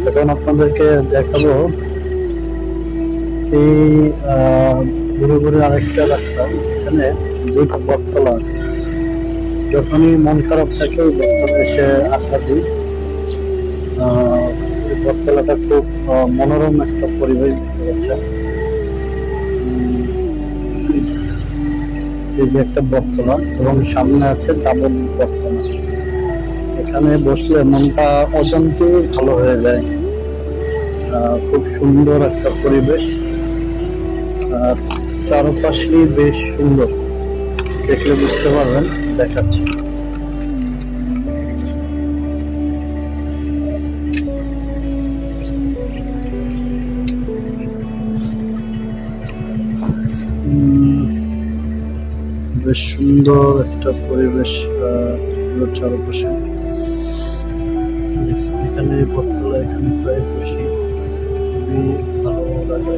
এখন আপনাদেরকে দেখাবো এই ঘুরে ঘুরে আরেকটা রাস্তা, এখানে দুইটা বটতলা আছে। যখনই মন খারাপ থাকে ওই বটতলা এসে আড্ডা দিই। এই বটতলাটা খুব মনোরম একটা পরিবেশ দেখতে পাচ্ছেন। এই যে একটা বটতলা এবং সামনে আছে ডাবল বটতলা। এখানে বসলে মনটা অজান্তেই ভালো হয়ে যায়। খুব সুন্দর একটা পরিবেশ, আর চারপাশে বেশ সুন্দর, দেখলে বুঝতে পারবেন। দেখাচ্ছি। বেশ সুন্দর একটা পরিবেশ চারপাশে। এখানে বটতলা, এখানে প্রায় বসি, খুবই ভালো লাগে।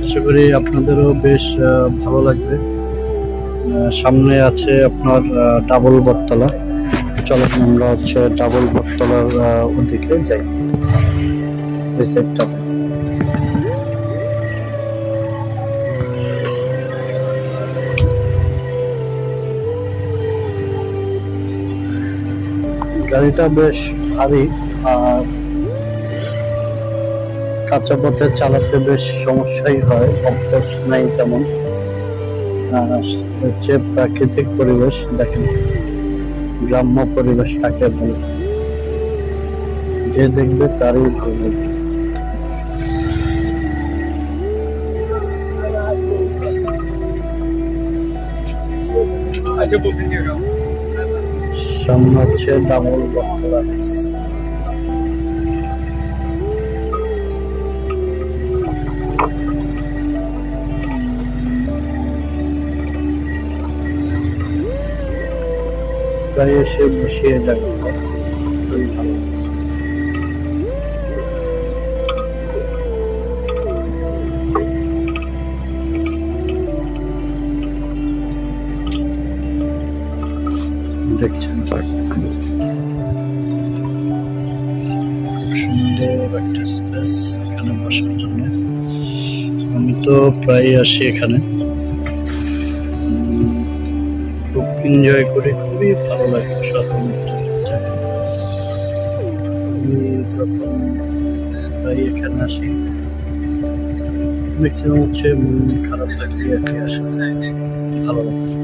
আশা করি আপনাদেরও বেশ ভালো লাগবে। সামনে আছে আপনার ডাবল বটতলা। চলেন আমরা ডাবল বটতলার ওদিকে যাই, ওই সাইডটাতে। গাড়িটা বেশ ভারী, আর কাঁচা পথে চালাতে বেশ সমস্যাই হয়, অভ্যাস নাই তেমন। হচ্ছে প্রাকৃতিক পরিবেশ, দেখেন গ্রাম্য পরিবেশ কাকে বলে, যে দেখবে তারই ভালো লাগবে। সামনে হচ্ছে ডাবল বটতলা। গাড়ি এসে বসিয়ে যাবে, খুবই ভালো। দেখছেন খুব সুন্দর একটা স্পেস এখানে বসার জন্য। আমি তো প্রায় আসি এখানে, খুব এনজয় করি, খুবই ভালো লাগে। সাধারণ প্রায় এখানে আসি, ম্যাক্সিমাম হচ্ছে মন খারাপ থাকলে আর কি আসে, ভালো লাগে।